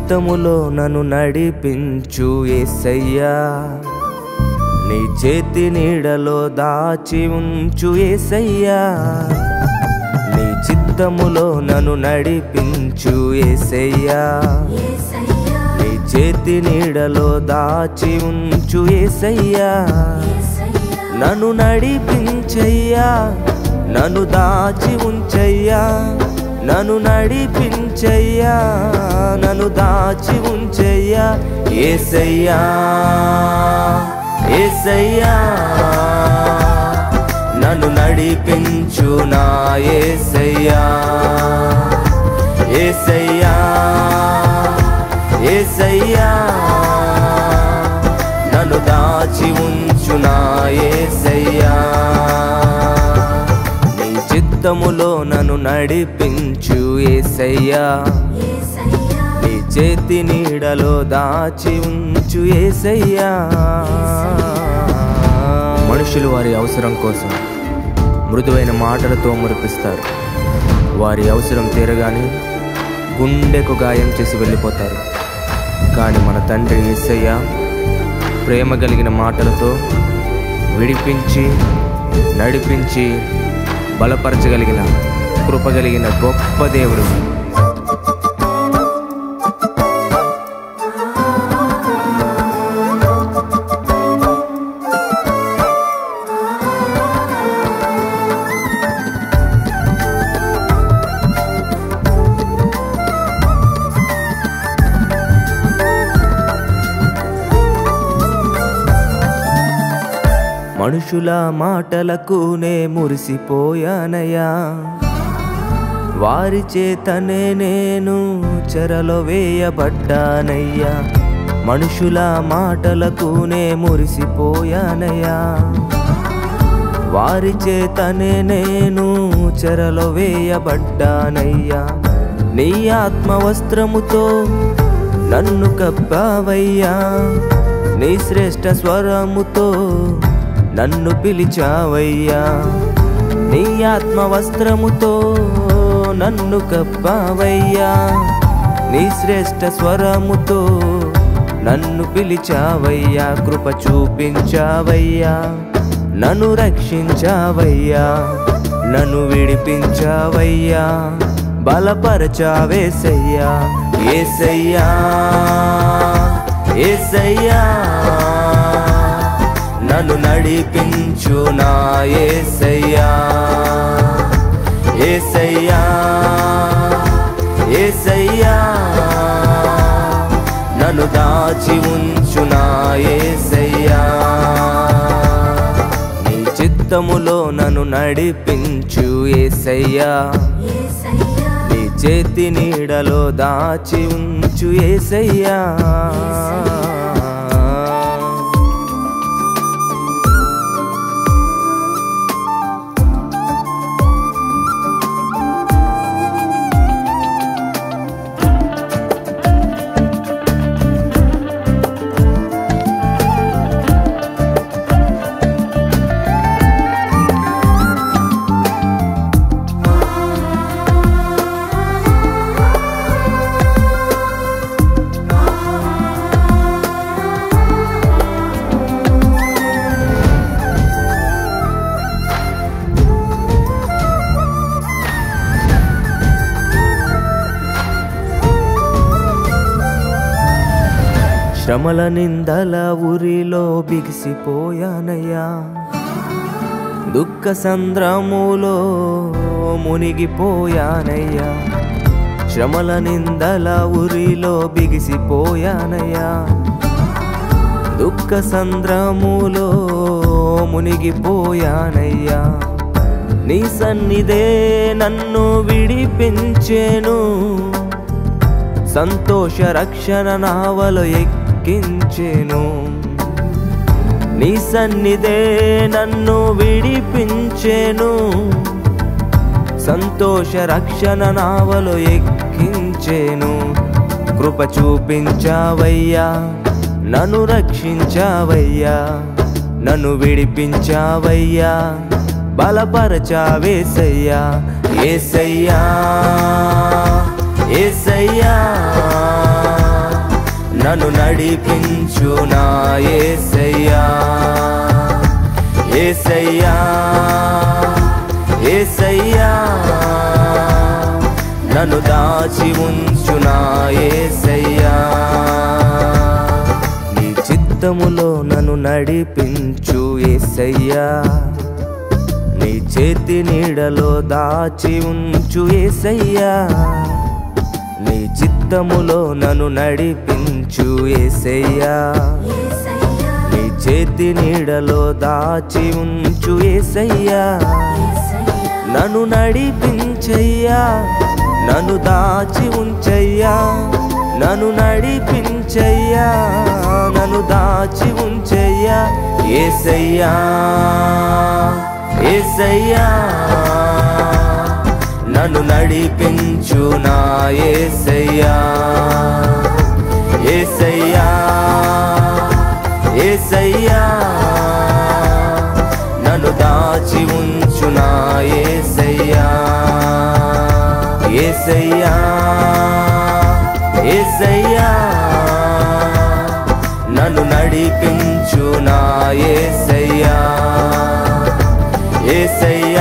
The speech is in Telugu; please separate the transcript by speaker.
Speaker 1: చిత్తములో నన్ను నడిపించు యేసయ్యా, నీ చేతి నీడలో దాచి ఉంచు యేసయ్యా, నీ చిత్తములో నన్ను నడిపించు యేసయ్యా, నీ చేతి నీడలో దాచి ఉంచు యేసయ్యా, నన్ను నడిపించయ్యా, నన్ను దాచి ఉంచయ్యా, నన్ను నడిపించయ్యా, నన్ను దాచి ఉంచయ్యా యేసయ్యా, యేసయ్యా, నన్ను నడిపించు నా యేసయ్యా, యేసయ్యా, యేసయ్యా, నన్ను దాచి ఉంచు నా యేసయ్యా, నీ చిత్తములో నన్ను నడిపించు యేసయ్యా, నీ చేతి నీడలో దాచి ఉంచు యేసయ్యా. మనుషులు వారి అవసరం కోసం మృదువైన మాటలతో మురిపిస్తారు. వారి అవసరం తీరగానే గుండెకు గాయం చేసి వెళ్ళిపోతారు. కానీ మన తండ్రి యేసయ్య ప్రేమ కలిగిన మాటలతో విడిపించి నడిపించి బలపరచగలిగిన కృపగలిగిన గొప్ప దేవుడు. మనుషుల మాటలకు నే మురిసిపోయానయ్యా, వారి చేతనే నేను చెరలో వేయబడ్డానయ్యా. మనుషుల మాటలకు నే మురిసిపోయానయ్యా, వారి చేతనే నేను చెరలో వేయబడ్డానయ్యా. నీ ఆత్మవస్త్రముతో నన్ను కప్పావయ్యా, నీ శ్రేష్ఠ స్వరముతో నన్ను పిలిచావయ్యా. నీ ఆత్మవస్త్రముతో నన్ను కప్పావయ్యా, నీ శ్రేష్ఠ స్వరముతో నన్ను పిలిచావయ్యా. కృప చూపించావయ్యా, నన్ను రక్షించావయ్యా, నన్ను విడిపించావయ్యా, బలపరచావేసయ్యా యేసయ్యా, యేసయ్యా, నన్ను నడిపించు నా యేసయ్యా, యేసయ్యా, యేసయ్యా, నన్ను దాచి ఉంచు నా యేసయ్యా, నీ చిత్తములో నన్ను నడిపించు యేసయ్యా, నీ చేతి నీడలో దాచి ఉంచు యేసయ్యా. శ్రమల నిందల ఊరిలో బిగిసిపోయానయ్యా, దుఃఖ సంద్రములో మునిగిపోయానయ్యా. శ్రమల నిందల ఊరిలో బిగిసిపోయానయ్యా, దుఃఖ సంద్రములో మునిగిపోయానయ్యా. నీ సన్నిధే నన్ను విడిపించెను, సంతోష రక్షణ నావలో ఎక్కించెను. నీ సన్నిధే నన్ను విడిపించెను, సంతోష రక్షణ నావలో ఎక్కించెను. కృప చూపించావయ్యా, నన్ను రక్షించావయ్యా, నన్ను విడిపించావయ్యా, బలపరచావేసయ్యా యేసయ్యా, యేసయ్యా, నన్ను నడిపించు నా యేసయ్యా. యేసయ్యా యేసయ్యా నన్ను దాచి ఉంచు నా యేసయ్యా. నీ చిత్తములో నన్ను నడిపించు యేసయ్యా. నీ చేతి నీడలో దాచి ఉంచు యేసయ్యా. నీ చిత్తములో నన్ను నడిపించు యేసయ్యా. నీ చేతి నీడలో దాచి ఉంచు యేసయ్యా. నన్ను నడిపించయ్యా, నన్ను దాచి ఉంచయ్యా. నన్ను నడిపించయ్యా, నన్ను దాచి ఉంచయ్యా. యేసయ్యా యేసయ్యా నన్ను నడిపించు నా యేసయ్యా. యేసయ్యా యేసయ్యా నన్ను దాచి ఉంచు నా యేసయ్యా. యేసయ్యా యేసయ్యా నన్ను నడిపించు నా యేసయ్యా. యేసయ్యా